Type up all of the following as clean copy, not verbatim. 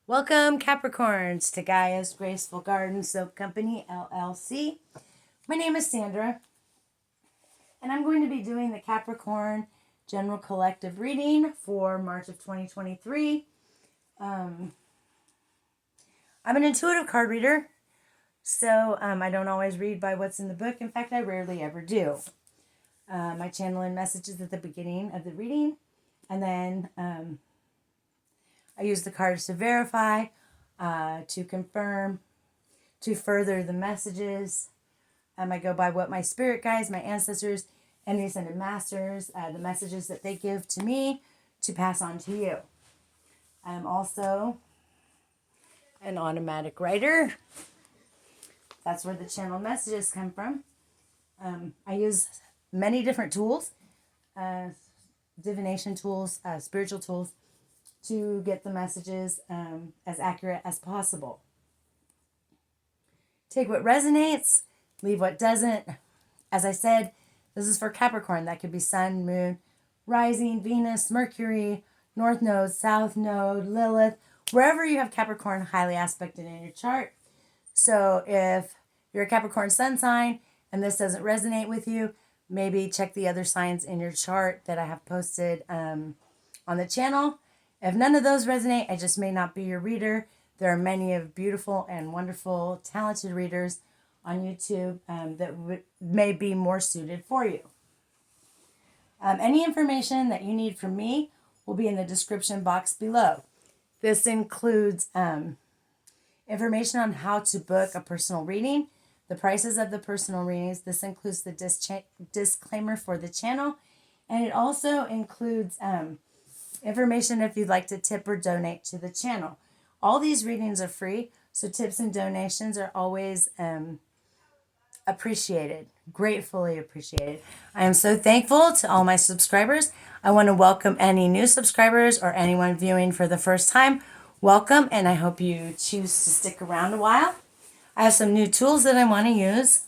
Welcome, Capricorns, to Gaia's Graceful Garden Soap Company, LLC. My name is Sandra, and I'm going to be doing the Capricorn General Collective Reading for March of 2023. I'm an intuitive card reader, so I don't always read by what's in the book. In fact, I rarely ever do. I channel in messages at the beginning of the reading, and then I use the cards to verify, to confirm, to further the messages. I go by what my spirit guides, my ancestors, and the ascended masters, the messages that they give to me to pass on to you. I'm also an automatic writer. That's where the channel messages come from. I use many different tools, divination tools, spiritual tools, to get the messages as accurate as possible. Take what resonates, leave what doesn't. As I said, this is for Capricorn. That could be Sun, Moon, Rising, Venus, Mercury, North Node, South Node, Lilith, wherever you have Capricorn highly aspected in your chart. So if you're a Capricorn sun sign and this doesn't resonate with you, maybe check the other signs in your chart that I have posted on the channel. If none of those resonate, I just may not be your reader. There are many of beautiful and wonderful, talented readers on YouTube that may be more suited for you. Any information that you need from me will be in the description box below. This includes information on how to book a personal reading, the prices of the personal readings. This includes the disclaimer for the channel, and it also includes information if you'd like to tip or donate to the channel. All these readings are free, so tips and donations are always appreciated, gratefully appreciated. I am so thankful to all my subscribers. I want to welcome any new subscribers or anyone viewing for the first time. Welcome, and I hope you choose to stick around a while. I have some new tools that I want to use.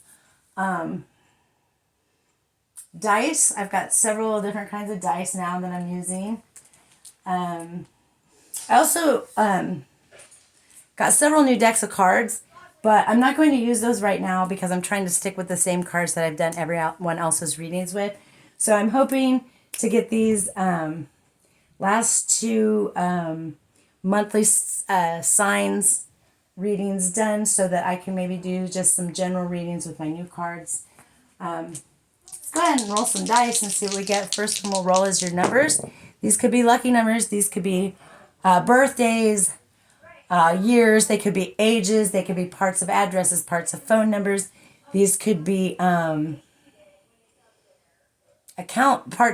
Dice. I've got several different kinds of dice now that I'm using. I also got several new decks of cards, but I'm not going to use those right now because I'm trying to stick with the same cards that I've done everyone else's readings with. So I'm hoping to get these last two monthly signs readings done so that I can maybe do just some general readings with my new cards. Let's go ahead and roll some dice and see what we get. First one we'll roll is your numbers. These could be lucky numbers. These could be birthdays, years. They could be ages. They could be parts of addresses, parts of phone numbers. These could be parts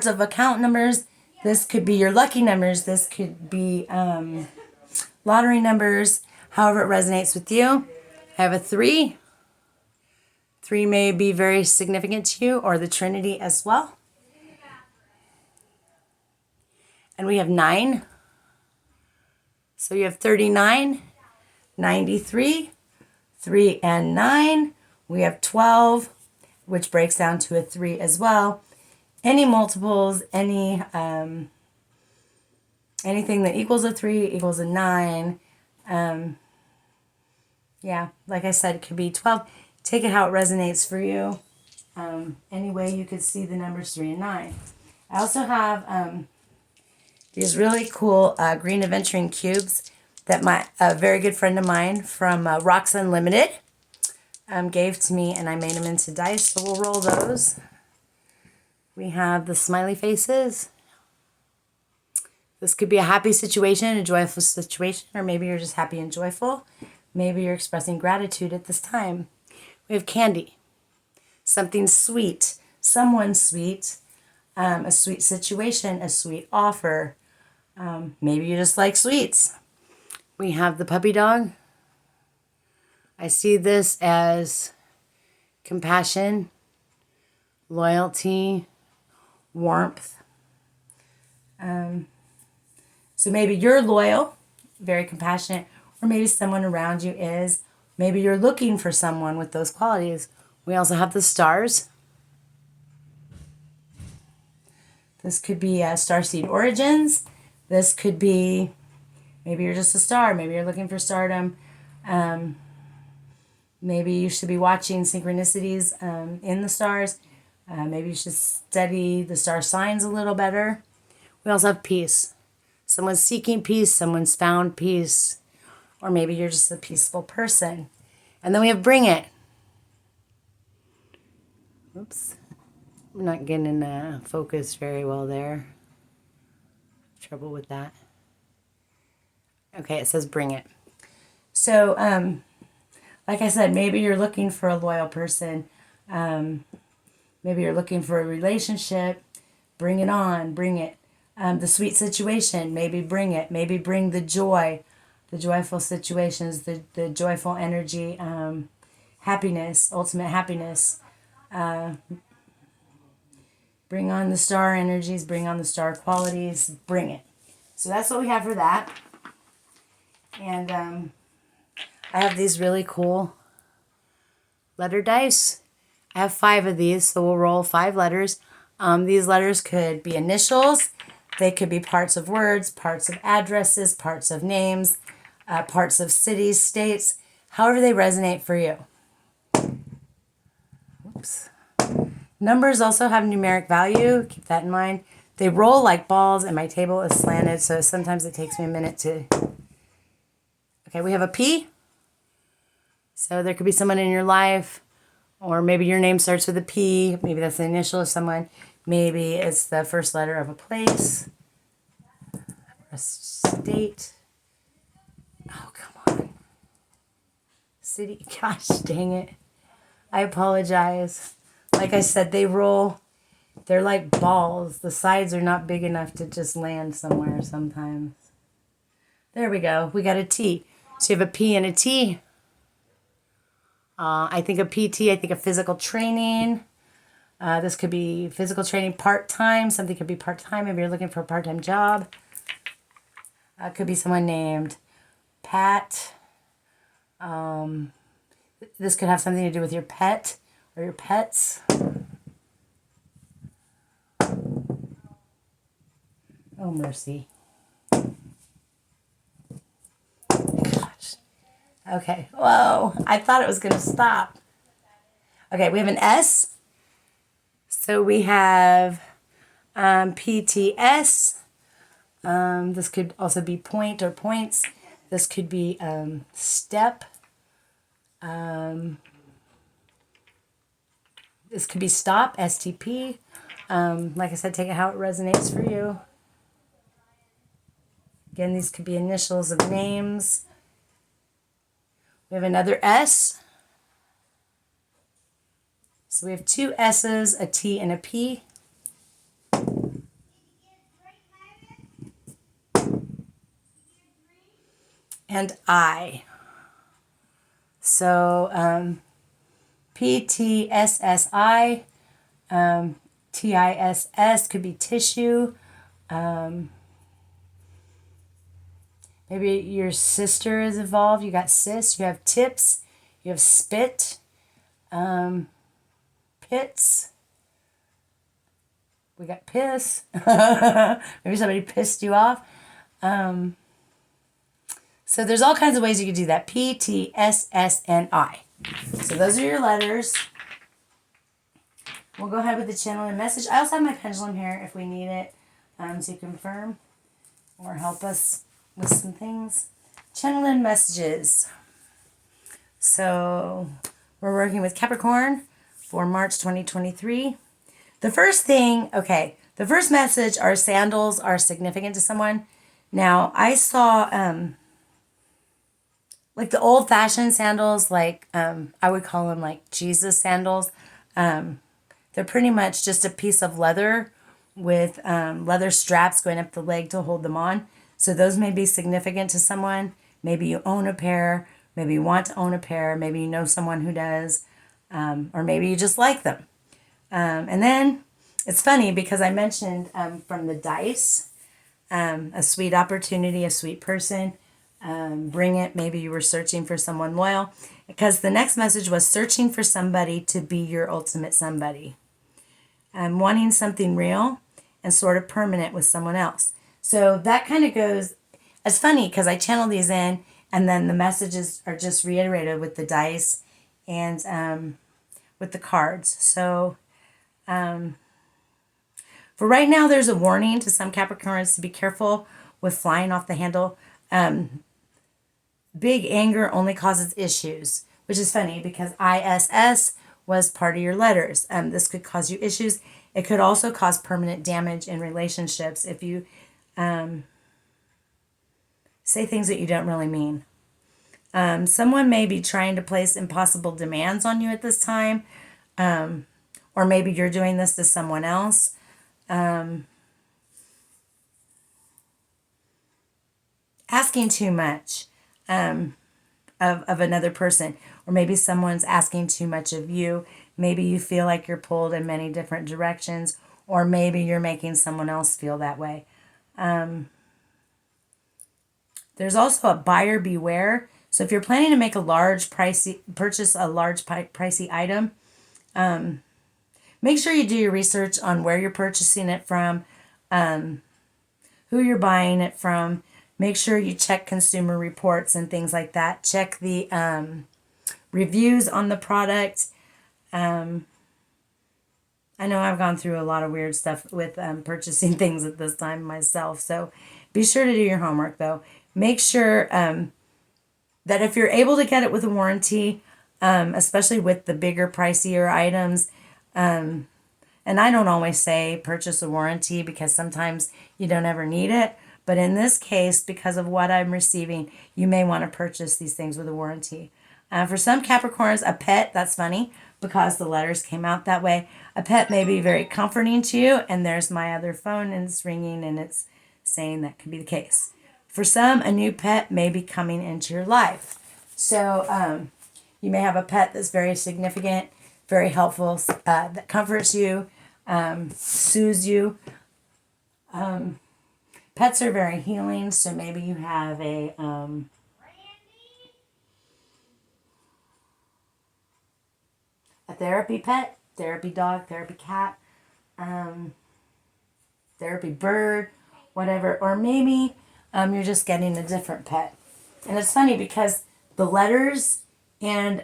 of account numbers. This could be your lucky numbers. This could be lottery numbers. However it resonates with you. I have a 3. 3 may be very significant to you, or the Trinity as well. And we have 9. So you have 39, 93, 3 and 9. We have 12, which breaks down to a 3 as well. Any multiples, anything that equals a 3 equals a 9. Yeah, like I said, it could be 12. Take it how it resonates for you. Any way you could see the numbers 3 and 9. I also have these really cool green aventurine cubes that a very good friend of mine from Rocks Unlimited gave to me, and I made them into dice, so we'll roll those. We have the smiley faces. This could be a happy situation, a joyful situation, or maybe you're just happy and joyful. Maybe you're expressing gratitude at this time. We have candy, something sweet, someone sweet, a sweet situation, a sweet offer. Maybe you just like sweets. We have the puppy dog. I see this as compassion, loyalty, warmth. So maybe you're loyal, very compassionate, or maybe someone around you is. Maybe you're looking for someone with those qualities. We also have the stars. This could be Starseed Origins. This could be Maybe you're just a star. Maybe you're looking for stardom. Maybe you should be watching synchronicities in the stars. Maybe you should study the star signs a little better. We also have peace. Someone's seeking peace. Someone's found peace. Or maybe you're just a peaceful person. And then we have bring it. Oops. I'm not getting focused very well there. Trouble with that. Okay, it says bring it. So, like I said, maybe you're looking for a loyal person. Maybe you're looking for a relationship. Bring it on. Bring it. The sweet situation. Maybe bring it. Maybe bring the joy. The joyful situations. The joyful energy. Happiness. Ultimate happiness. Bring on the star energies. Bring on the star qualities. Bring it. So that's what we have for that. And I have these really cool letter dice. I have 5 of these, so we'll roll 5 letters. These letters could be initials. They could be parts of words, parts of addresses, parts of names, parts of cities, states, however they resonate for you. Oops. Numbers also have numeric value. Keep that in mind. They roll like balls, and my table is slanted, so sometimes it takes me a minute to... Okay, we have a P. So there could be someone in your life, or maybe your name starts with a P. Maybe that's the initial of someone. Maybe it's the first letter of a place, a state. Oh, come on. City. Gosh, dang it. I apologize. Like I said, they roll. They're like balls. The sides are not big enough to just land somewhere sometimes. There we go. We got a T. So you have a P and a T. I think of PT, I think of physical training. This could be physical training part-time. Something could be part-time if you're looking for a part-time job. Could be someone named Pat. This could have something to do with your pet or your pets. Oh, mercy. Gosh. Okay. Whoa. I thought it was going to stop. Okay, we have an S. So we have PTS. This could also be point or points. This could be step. This could be stop, STP. Like I said, take it how it resonates for you. Again, these could be initials of names. We have another S. So we have 2 S's, a T, and a P. And I. So PTSSI, TISS could be tissue. Maybe your sister is involved. You got sis. You have tips. You have spit. Pits. We got piss. Maybe somebody pissed you off. So there's all kinds of ways you could do that. P, T, S, S, and I. So those are your letters. We'll go ahead with the channel and message. I also have my pendulum here if we need it to confirm or help us with some things. Channel and messages. So we're working with Capricorn for March 2023. The first thing, okay, the first message are sandals are significant to someone. Now, I saw like the old-fashioned sandals, like I would call them like Jesus sandals. They're pretty much just a piece of leather with leather straps going up the leg to hold them on. So those may be significant to someone. Maybe you own a pair. Maybe you want to own a pair. Maybe you know someone who does. Or maybe you just like them. And then it's funny because I mentioned from the dice, a sweet opportunity, a sweet person. Bring it. Maybe you were searching for someone loyal. Because the next message was searching for somebody to be your ultimate somebody. Wanting something real and sort of permanent with someone else. So that kind of goes, it's funny because I channel these in, and then the messages are just reiterated with the dice and with the cards. So for right now, there's a warning to some Capricorns to be careful with flying off the handle. Big anger only causes issues, which is funny because ISS was part of your letters. This could cause you issues. It could also cause permanent damage in relationships if you say things that you don't really mean. Someone may be trying to place impossible demands on you at this time, or maybe you're doing this to someone else. Asking too much of another person, or maybe someone's asking too much of you. Maybe you feel like you're pulled in many different directions, or maybe you're making someone else feel that way. There's also a buyer beware. So if you're planning to make a large purchase a large pricey item, make sure you do your research on where you're purchasing it from, who you're buying it from. Make sure you check consumer reports and things like that. Check the reviews on the product. I know I've gone through a lot of weird stuff with purchasing things at this time myself. So be sure to do your homework, though. Make sure that if you're able to get it with a warranty, especially with the bigger, pricier items, and I don't always say purchase a warranty because sometimes you don't ever need it. But in this case, because of what I'm receiving, you may want to purchase these things with a warranty. For some Capricorns, a pet, that's funny because the letters came out that way. A pet may be very comforting to you, and there's my other phone and it's ringing and it's saying that could be the case. For some, a new pet may be coming into your life. So you may have a pet that's very significant, very helpful, that comforts you, soothes you. Pets are very healing, so maybe you have a therapy pet, therapy dog, therapy cat, therapy bird, whatever. Or maybe you're just getting a different pet. And it's funny because the letters and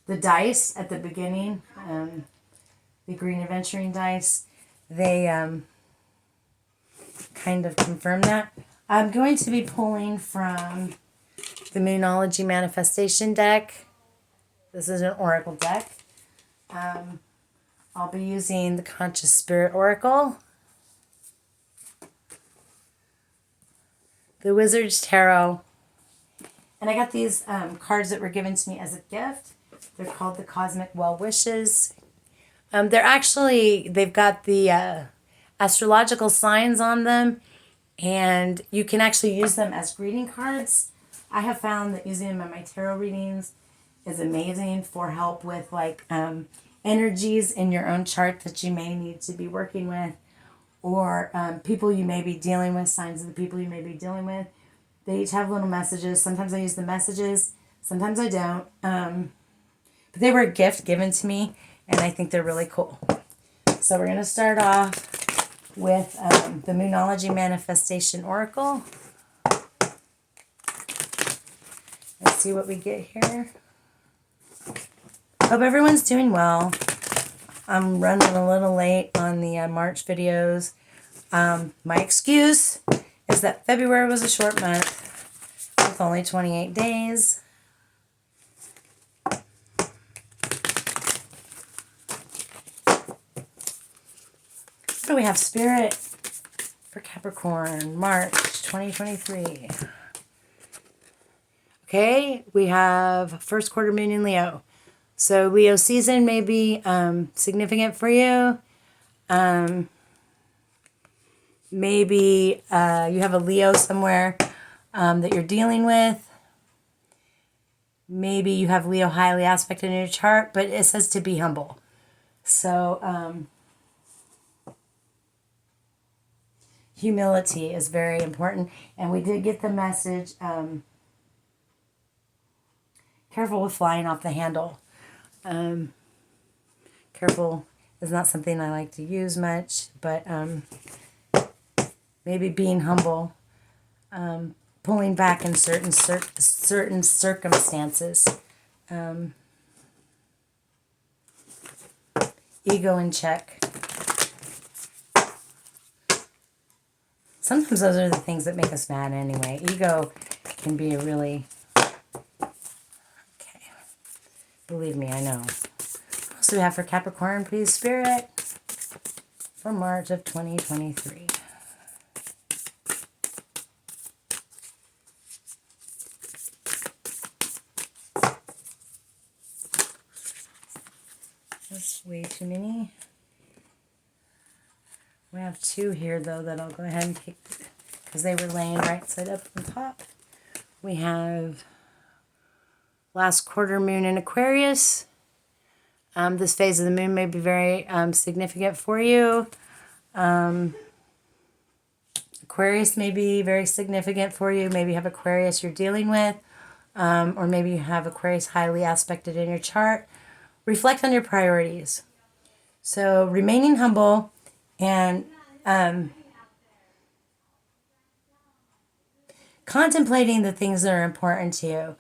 the dice at the beginning, the green adventuring dice, they kind of confirm that. I'm going to be pulling from the Moonology Manifestation deck. This is an oracle deck. I'll be using the Conscious Spirit Oracle, the Wizard's Tarot, and I got these cards that were given to me as a gift. They're called the Cosmic Well Wishes. They've got the astrological signs on them, and you can actually use them as greeting cards. I have found that using them in my tarot readings is amazing for help with energies in your own chart that you may need to be working with, or people you may be dealing with, signs of the people you may be dealing with. They each have little messages. Sometimes I use the messages, sometimes I don't. But they were a gift given to me, and I think they're really cool. So we're going to start off with the Moonology Manifestation Oracle. Let's see what we get here. Hope everyone's doing well. I'm running a little late on the March videos. My excuse is that February was a short month with only 28 days. What do we have? Spirit for Capricorn, March 2023. Okay, we have first quarter moon in Leo. So Leo season may be significant for you. Maybe you have a Leo somewhere that you're dealing with. Maybe you have Leo highly aspected in your chart, but it says to be humble. So humility is very important. And we did get the message, careful with flying off the handle. Careful is not something I like to use much, but maybe being humble. pulling back in certain circumstances. Ego in check. Sometimes those are the things that make us mad anyway. Ego can be a really... Okay. Believe me, I know. What else do we have for Capricorn, please, Spirit? For March of 2023. That's way too many. We have 2 here, though, that I'll go ahead and take because they were laying right side up on top. We have last quarter moon in Aquarius. This phase of the moon may be very significant for you. Aquarius may be very significant for you. Maybe you have Aquarius you're dealing with. Or maybe you have Aquarius highly aspected in your chart. Reflect on your priorities. So remaining humble and contemplating the things that are important to you.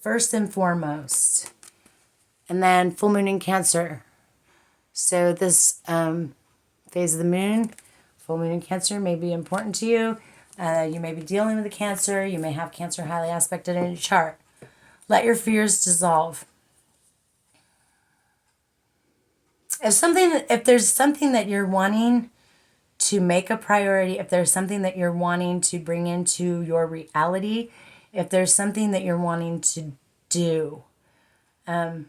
First and foremost. And then full moon in Cancer. So this phase of the moon, full moon in Cancer, may be important to you. You may be dealing with a Cancer. You may have Cancer highly aspected in your chart. Let your fears dissolve. If there's something that you're wanting to make a priority, if there's something that you're wanting to bring into your reality, if there's something that you're wanting to do, you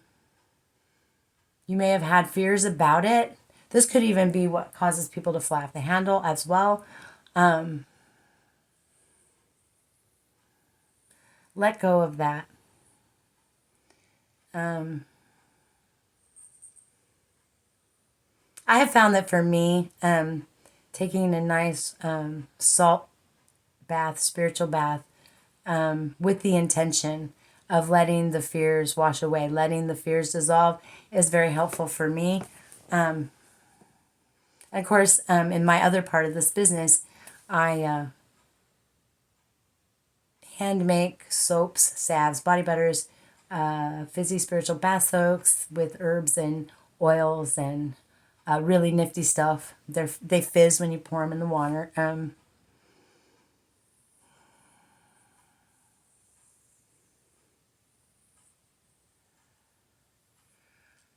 may have had fears about it. This could even be what causes people to fly off the handle as well. Let go of that. I have found that for me, taking a nice salt bath, spiritual bath, with the intention of letting the fears wash away, letting the fears dissolve, is very helpful for me. Of course, in my other part of this business, I hand make soaps, salves, body butters, fizzy spiritual bath soaks with herbs and oils and really nifty stuff. They fizz when you pour them in the water.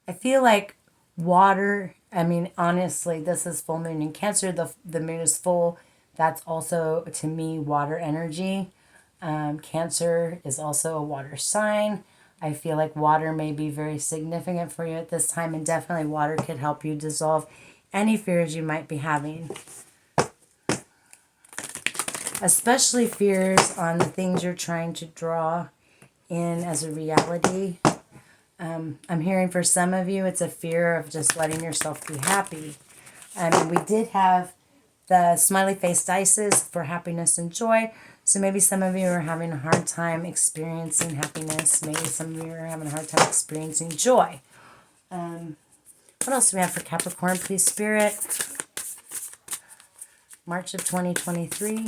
I feel like water, I mean, honestly, this is full moon in Cancer. The moon is full. That's also, to me, water energy. Cancer is also a water sign. I feel like water may be very significant for you at this time, and definitely water could help you dissolve any fears you might be having. Especially fears on the things you're trying to draw in as a reality. I'm hearing for some of you, it's a fear of just letting yourself be happy. We did have the smiley face dices for happiness and joy. So maybe some of you are having a hard time experiencing happiness. Maybe some of you are having a hard time experiencing joy. What else do we have for Capricorn, please, Spirit? March of 2023.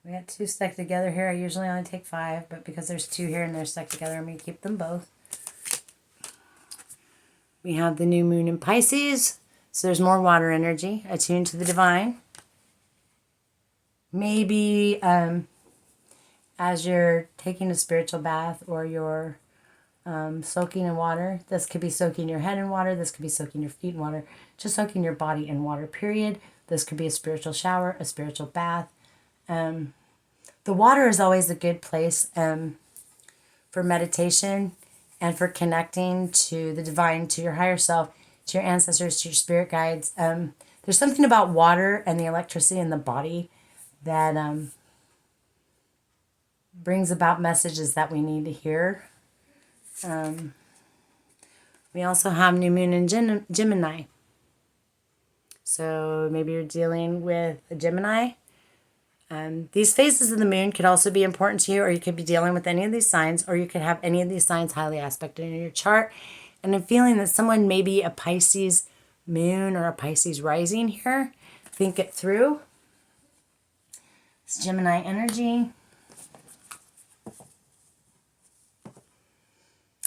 We got 2 stuck together here. I usually only take 5, but because there's 2 here and they're stuck together, I'm going to keep them both. We have the new moon in Pisces. So there's more water energy, attuned to the divine. Maybe as you're taking a spiritual bath or you're soaking in water, this could be soaking your head in water. This could be soaking your feet in water. Just soaking your body in water, period. This could be a spiritual shower, a spiritual bath. The water is always a good place for meditation and for connecting to the divine, to your higher self, to your ancestors, to your spirit guides. There's something about water and the electricity in the body that brings about messages that we need to hear. We also have new moon in Gemini. So maybe you're dealing with a Gemini. These phases of the moon could also be important to you, or you could be dealing with any of these signs, or you could have any of these signs highly aspected in your chart. And I'm feeling that someone may be a Pisces moon or a Pisces rising here. Think it through. It's Gemini energy.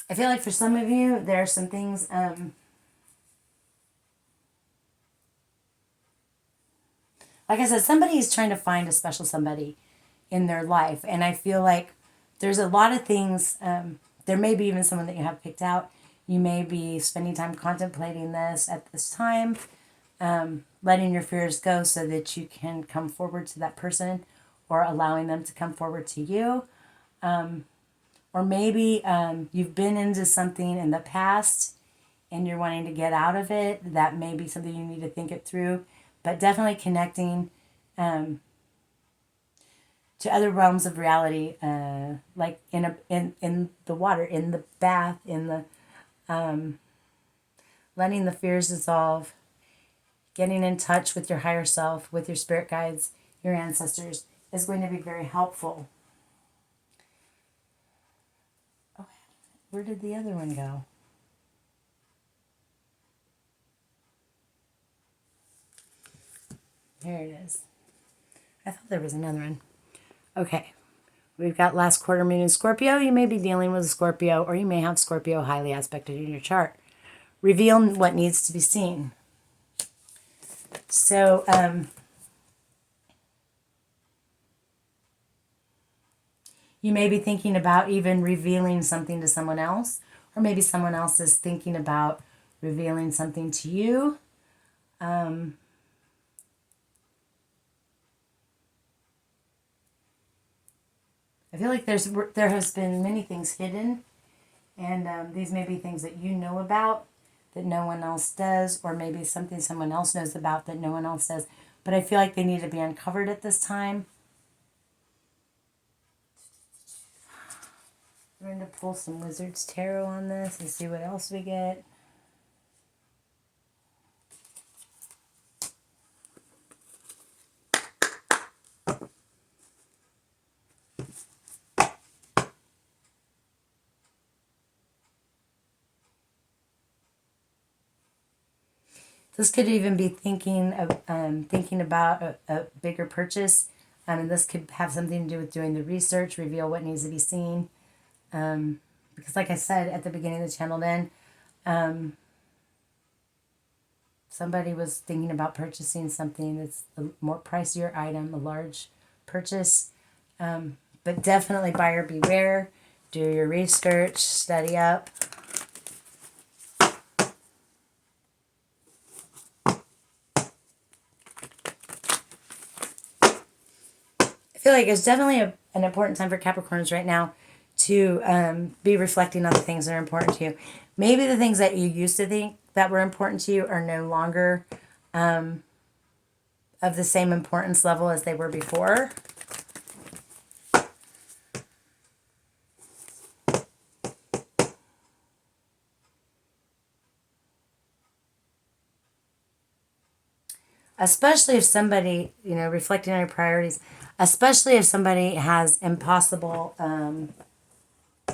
I feel like for some of you, there are some things... like I said, somebody is trying to find a special somebody in their life. And I feel like there's a lot of things. There may be even someone that you have picked out. You may be spending time contemplating this at this time, letting your fears go so that you can come forward to that person, or allowing them to come forward to you. Or maybe you've been into something in the past and you're wanting to get out of it. That may be something you need to think it through. But definitely connecting to other realms of reality, like in the water, in the bath, in the letting the fears dissolve, getting in touch with your higher self, with your spirit guides, your ancestors, is going to be very helpful. Oh, where did the other one go? There it is. I thought there was another one. Okay. We've got last quarter moon in Scorpio. You may be dealing with a Scorpio, or you may have Scorpio highly aspected in your chart. Reveal what needs to be seen. So, you may be thinking about even revealing something to someone else, or maybe someone else is thinking about revealing something to you. I feel like there has been many things hidden, and these may be things that you know about that no one else does, or maybe something someone else knows about that no one else does. But I feel like they need to be uncovered at this time. We're going to pull some Wizard's Tarot on this and see what else we get. This could even be thinking about a bigger purchase. And this could have something to do with doing the research, reveal what needs to be seen. Because like I said at the beginning of the channel then, somebody was thinking about purchasing something that's a more pricier item, a large purchase. But definitely buyer beware. Do your research, study up. I feel like it's definitely an important time for Capricorns right now to be reflecting on the things that are important to you. Maybe the things that you used to think that were important to you are no longer of the same importance level as they were before. Especially if somebody, reflecting on your priorities, especially if somebody has impossible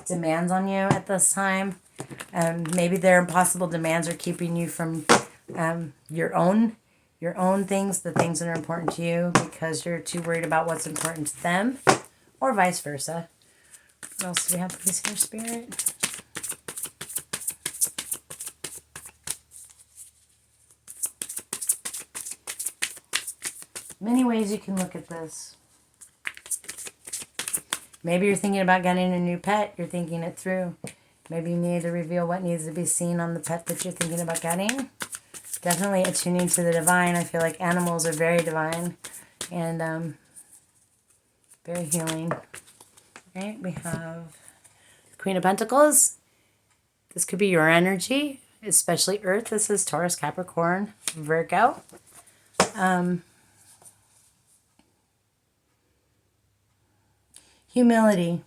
demands on you at this time. Maybe their impossible demands are keeping you from your own things, the things that are important to you, because you're too worried about what's important to them, or vice versa. What else do we have, please, here, Spirit? Many ways you can look at this. Maybe you're thinking about getting a new pet. You're thinking it through. Maybe you need to reveal what needs to be seen on the pet that you're thinking about getting. Definitely attuning to the divine. I feel like animals are very divine and very healing. Right, we have Queen of Pentacles. This could be your energy, especially Earth. This is Taurus, Capricorn, Virgo. Humility.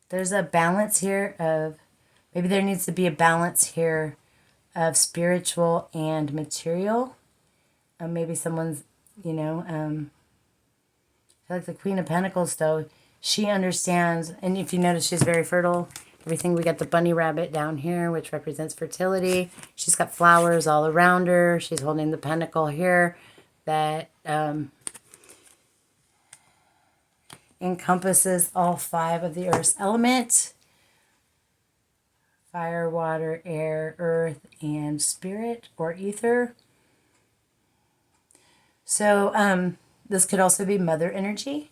There's a balance here of, maybe there needs to be a balance here of spiritual and material. Maybe someone's, I feel like the Queen of Pentacles, though, she understands, and if you notice, she's very fertile. Everything, we got the bunny rabbit down here, which represents fertility. She's got flowers all around her. She's holding the pentacle here that encompasses all 5 of the earth's element: fire, water, air, earth, and spirit or ether. So this could also be mother energy.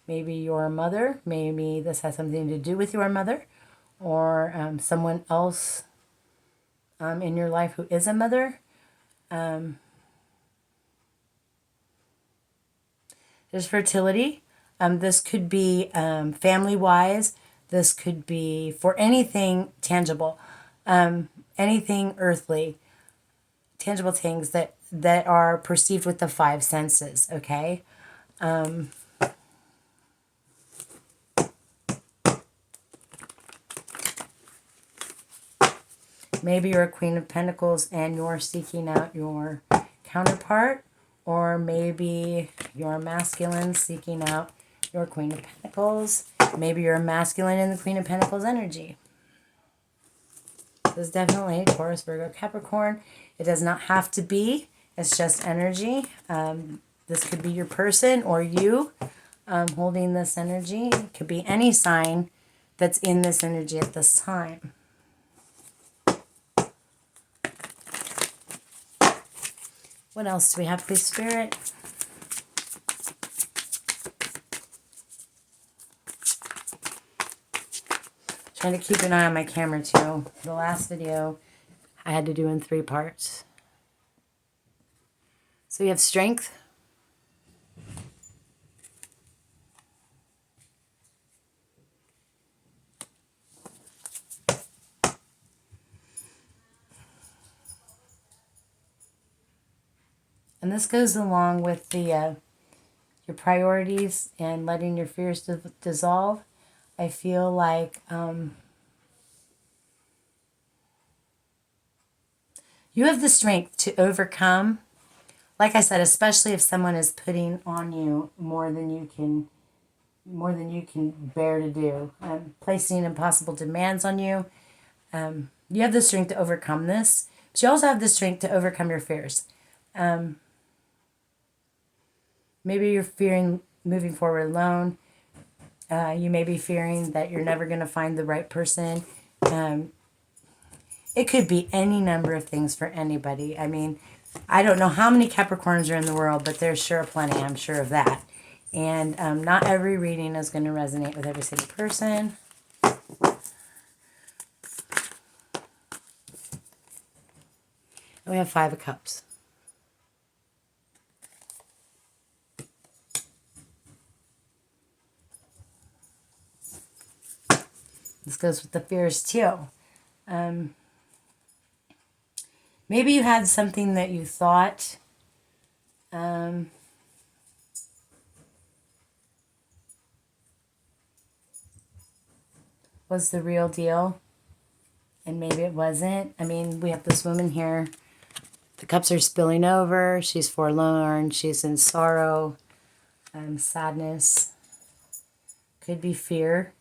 Maybe your mother. Maybe this has something to do with your mother, or someone else in your life who is a mother. There's fertility. This could be family-wise. This could be for anything tangible, anything earthly, tangible things that are perceived with the 5 senses, okay? Maybe you're a Queen of Pentacles and you're seeking out your counterpart, or maybe you're masculine seeking out your Queen of Pentacles. Maybe you're a masculine in the Queen of Pentacles energy. This is definitely Taurus, Virgo, Capricorn. It does not have to be. It's just energy. This could be your person or you holding this energy. It could be any sign that's in this energy at this time. What else do we have, please, Spirit? Trying to keep an eye on my camera, too. The last video I had to do in 3 parts. So you have strength. And this goes along with the your priorities and letting your fears dissolve. I feel like you have the strength to overcome. Like I said, especially if someone is putting on you more than you can bear to do, placing impossible demands on you. You have the strength to overcome this, but you also have the strength to overcome your fears. Maybe you're fearing moving forward alone. You may be fearing that you're never going to find the right person. It could be any number of things for anybody. I mean, I don't know how many Capricorns are in the world, but there's sure plenty, I'm sure of that. And not every reading is going to resonate with every single person. And we have 5 of Cups. This goes with the fears too. Maybe you had something that you thought was the real deal, and maybe it wasn't. I mean, we have this woman here. The cups are spilling over. She's forlorn. She's in sorrow, sadness. Could be fear.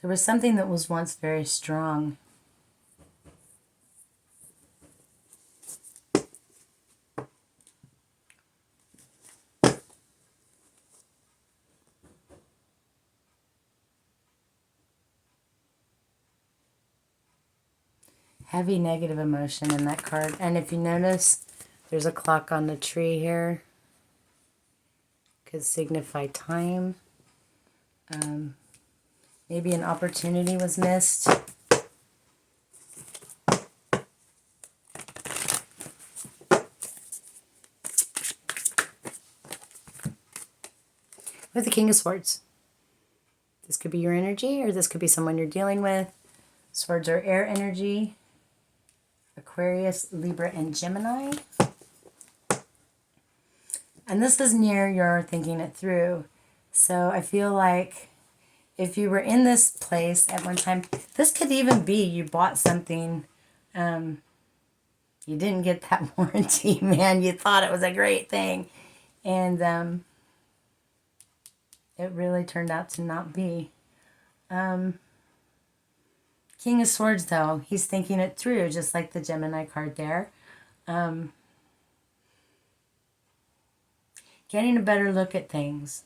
There was something that was once very strong. Heavy negative emotion in that card. And if you notice, there's a clock on the tree here. Could signify time. Maybe an opportunity was missed. With the King of Swords. This could be your energy, or this could be someone you're dealing with. Swords are air energy. Aquarius. Aquarius, Libra, and Gemini. And this is near your thinking it through. So I feel like if you were in this place at one time, this could even be you bought something, you didn't get that warranty, man. You thought it was a great thing. And it really turned out to not be. King of Swords, though, he's thinking it through, just like the Gemini card there. Getting a better look at things.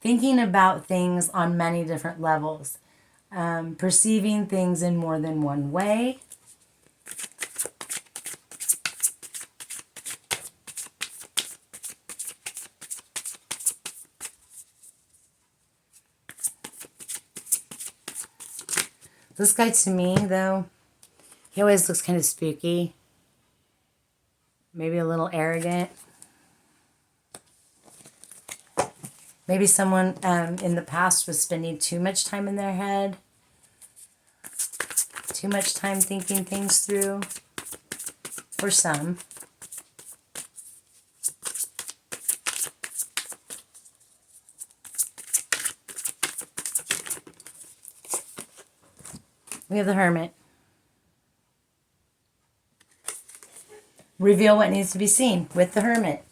Thinking about things on many different levels. Perceiving things in more than one way. This guy, to me, though, he always looks kind of spooky. Maybe a little arrogant. Maybe someone in the past was spending too much time in their head. Too much time thinking things through. For some. We have the Hermit. Reveal what needs to be seen with the Hermit.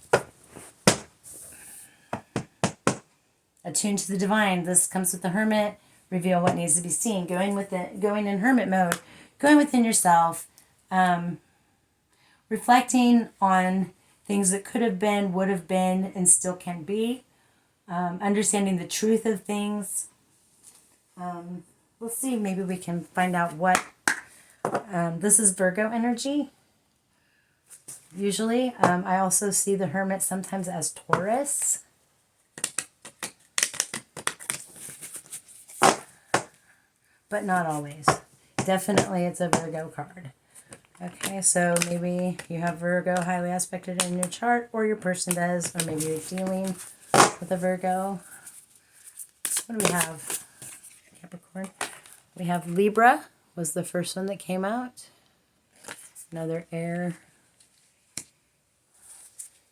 Attune to the divine. This comes with the Hermit. Reveal what needs to be seen. Going in Hermit mode. Going within yourself. Reflecting on things that could have been, would have been, and still can be. Understanding the truth of things. We'll see. Maybe we can find out what. This is Virgo energy. Usually. I also see the Hermit sometimes as Taurus. But not always. Definitely it's a Virgo card. Okay, so maybe you have Virgo highly aspected in your chart, or your person does, or maybe you're dealing with a Virgo. What do we have? Capricorn. We have Libra, was the first one that came out. Another air.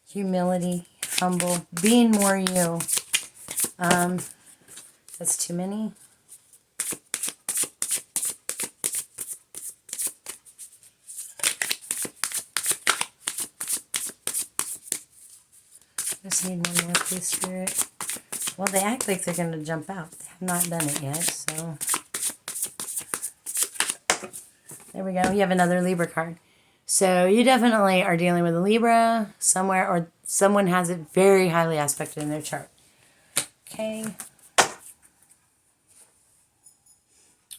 Humility, humble, being more you. That's too many. Just need one more, please, Spirit. Well, they act like they're going to jump out. They have not done it yet, so. There we go. You have another Libra card. So you definitely are dealing with a Libra somewhere, or someone has it very highly aspected in their chart. Okay.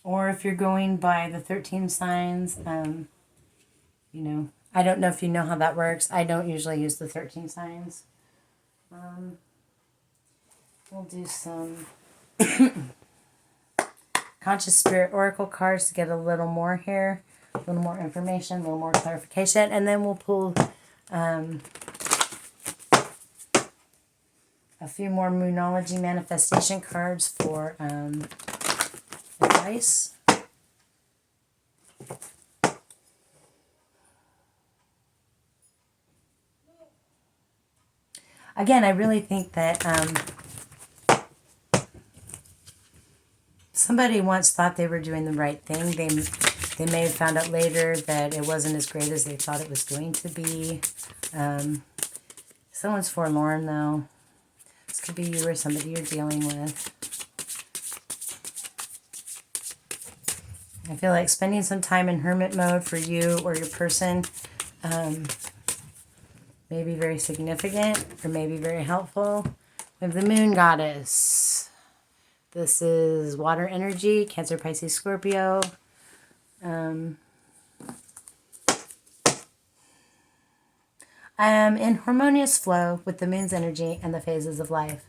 Or if you're going by the 13 signs, you know, I don't know if you know how that works. I don't usually use the 13 signs. We'll do some Conscious Spirit Oracle cards to get a little more here, a little more information, a little more clarification, and then we'll pull a few more Moonology manifestation cards for advice. Again, I really think that somebody once thought they were doing the right thing. They may have found out later that it wasn't as great as they thought it was going to be. Someone's forlorn, though. This could be you or somebody you're dealing with. I feel like spending some time in hermit mode for you or your person may be very significant or may be very helpful. We have the Moon Goddess. This is water energy, Cancer, Pisces, Scorpio. In harmonious flow with the moon's energy and the phases of life.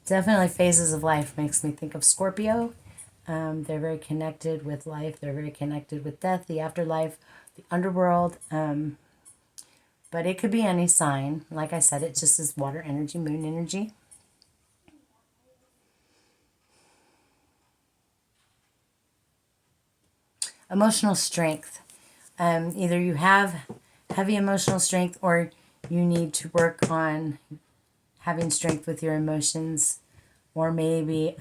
Definitely phases of life makes me think of Scorpio. They're very connected with life. They're very connected with death, the afterlife, the underworld. But it could be any sign. Like I said, it just is water energy, moon energy. emotional strength. Either you have heavy emotional strength or you need to work on having strength with your emotions, or maybe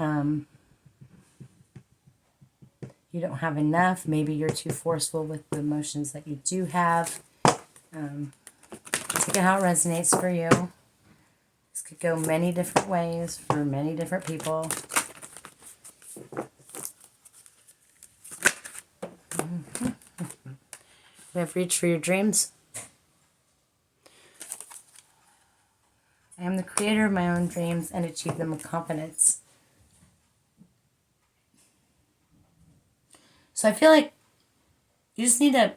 you don't have enough. Maybe you're too forceful with the emotions that you do have. Take it how it resonates for you. This could go many different ways for many different people. We have reach for your dreams. I am the creator of my own dreams and achieve them with confidence. So I feel like you just need to,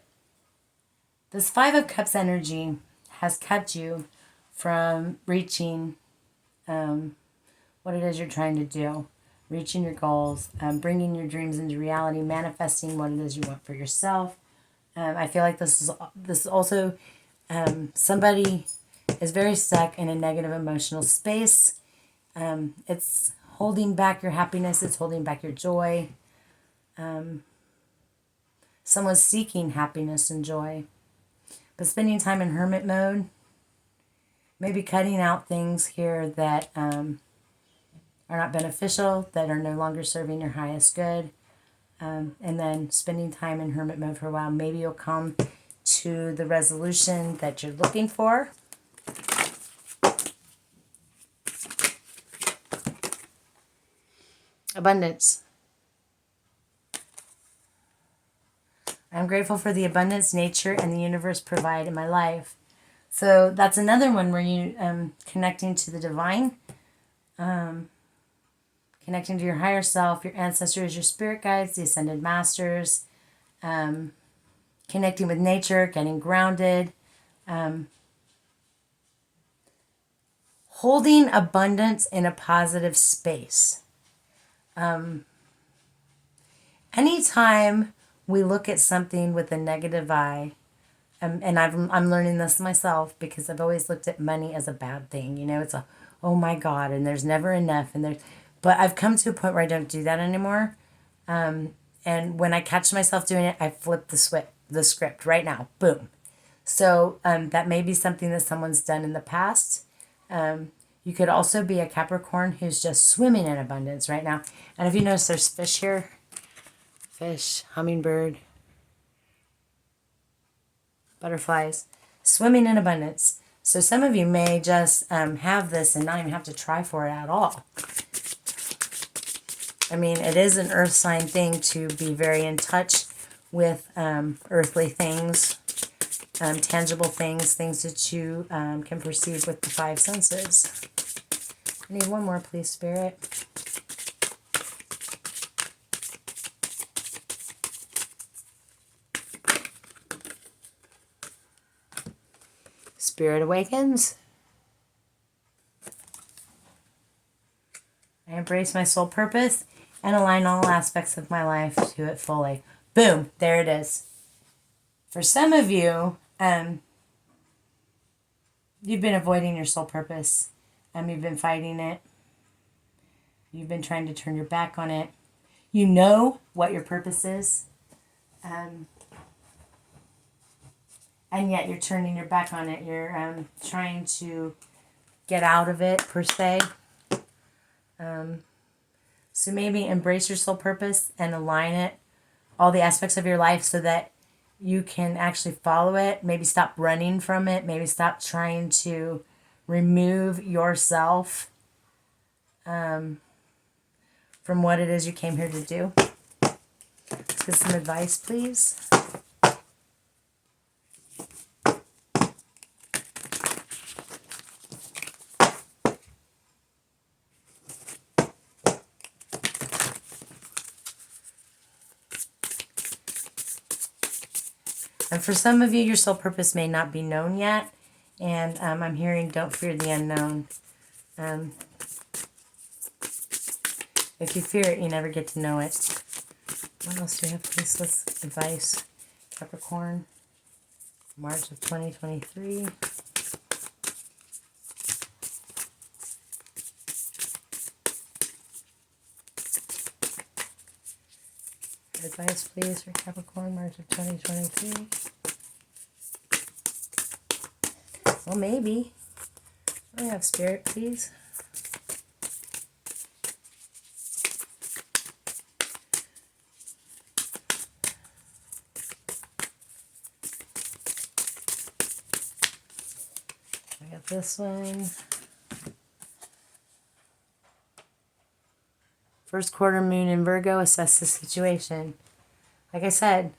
this Five of Cups energy has kept you from reaching what it is you're trying to do, reaching your goals, bringing your dreams into reality, manifesting what it is you want for yourself. I feel like this is also somebody is very stuck in a negative emotional space. It's holding back your happiness. It's holding back your joy. Someone's seeking happiness and joy, but spending time in hermit mode, maybe cutting out things here that are not beneficial, that are no longer serving your highest good, and then spending time in hermit mode for a while. Maybe you'll come to the resolution that you're looking for. Abundance. I'm grateful for the abundance nature and the universe provide in my life. So that's another one where you connecting to the divine, connecting to your higher self, your ancestors, your spirit guides, the ascended masters, connecting with nature, getting grounded, holding abundance in a positive space. Anytime we look at something with a negative eye, and I'm learning this myself because I've always looked at money as a bad thing. You know, it's a, oh my God, and there's never enough, but I've come to a point where I don't do that anymore. And when I catch myself doing it, I flip the script right now. Boom. So that may be something that someone's done in the past. You could also be a Capricorn who's just swimming in abundance right now. And if you notice, there's fish here. Fish, hummingbird, butterflies, swimming in abundance. So some of you may just have this and not even have to try for it at all. I mean, it is an earth sign thing to be very in touch with earthly things, tangible things, things that you can perceive with the five senses. I need one more, please, Spirit. Spirit awakens. I embrace my soul purpose and align all aspects of my life to it fully. Boom, there it is. For some of you, you've been avoiding your soul purpose. You've been fighting it. You've been trying to turn your back on it. You know what your purpose is. And yet you're turning your back on it. You're trying to get out of it, per se. So maybe embrace your soul purpose and align it, all the aspects of your life, so that you can actually follow it. Maybe stop running from it. Maybe stop trying to remove yourself from what it is you came here to do. Let's get some advice, please. And for some of you, your soul purpose may not be known yet. And I'm hearing, don't fear the unknown. If you fear it, you never get to know it. What else do we have, please? Let's advice. Capricorn, March of 2023. Advice, please, for Capricorn, March of 2023. Well, maybe. I have Spirit, please. I got this one. First quarter moon in Virgo, assess the situation. Like I said,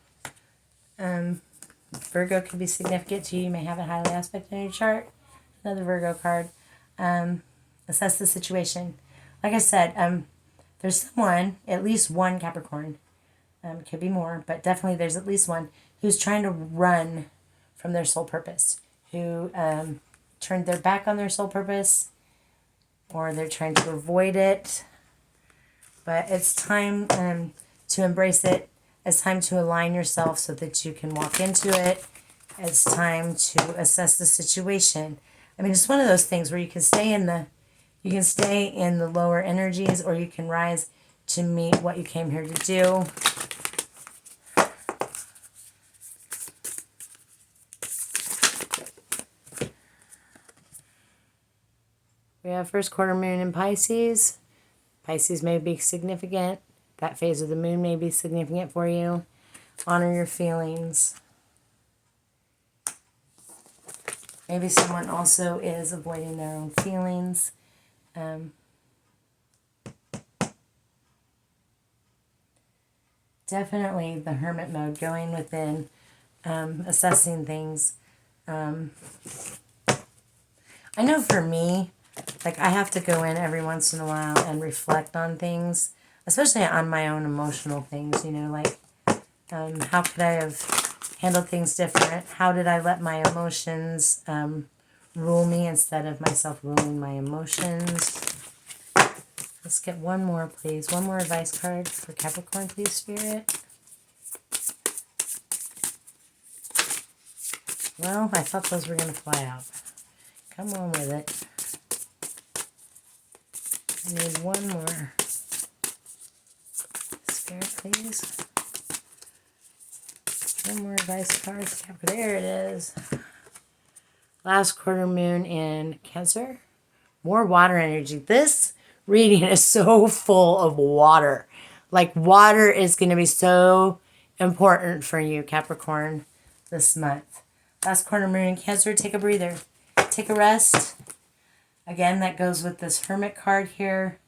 Virgo could be significant to you. You may have a highly aspect in your chart. Another Virgo card. Assess the situation. Like I said, there's someone, at least one Capricorn, could be more, but definitely there's at least one who's trying to run from their soul purpose, who turned their back on their soul purpose, or they're trying to avoid it. But it's time to embrace it. It's time to align yourself so that you can walk into it. It's time to assess the situation. I mean, it's one of those things where you can stay in the lower energies, or you can rise to meet what you came here to do. We have first quarter moon in Pisces. Pisces may be significant. That phase of the moon may be significant for you. Honor your feelings. Maybe someone also is avoiding their own feelings. Definitely the hermit mode, going within, assessing things. I know for me, like, I have to go in every once in a while and reflect on things, especially on my own emotional things, you know, like, how could I have handled things different? How did I let my emotions rule me instead of myself ruling my emotions? Let's get one more, please. One more advice card for Capricorn, please, Spirit. Well, I thought those were going to fly out. Come on with it. I need one more. Spirit, please. One more advice card. There it is. Last quarter moon in Cancer. More water energy. This reading is so full of water. Like, water is going to be so important for you, Capricorn, this month. Last quarter moon in Cancer. Take a breather. Take a rest. Again, that goes with this Hermit card here.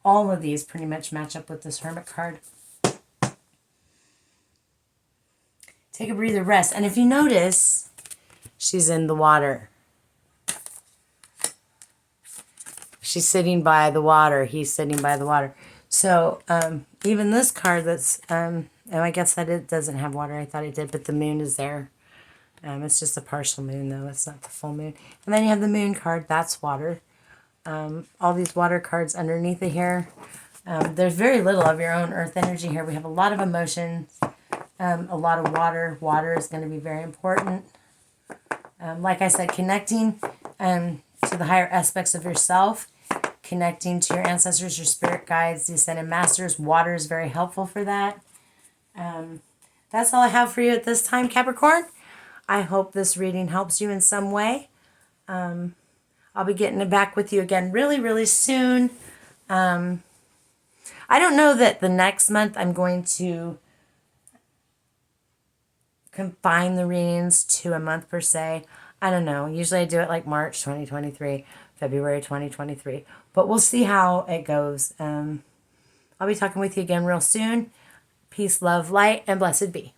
All of these pretty much match up with this Hermit card. Take a breather, rest. And if you notice, she's in the water. She's sitting by the water. He's sitting by the water. So even this card that's, oh, I guess that it doesn't have water. I thought it did, but the moon is there. It's just a partial moon, though. It's not the full moon. And then you have the moon card. That's water. All these water cards underneath it here. There's very little of your own earth energy here. We have a lot of emotions, a lot of water. Water is going to be very important. Like I said, connecting to the higher aspects of yourself, connecting to your ancestors, your spirit guides, the ascended masters. Water is very helpful for that. That's all I have for you at this time, Capricorn. I hope this reading helps you in some way. I'll be getting it back with you again really, really soon. I don't know that the next month I'm going to confine the readings to a month per se. I don't know. Usually I do it like March 2023, February 2023. But we'll see how it goes. I'll be talking with you again real soon. Peace, love, light, and blessed be.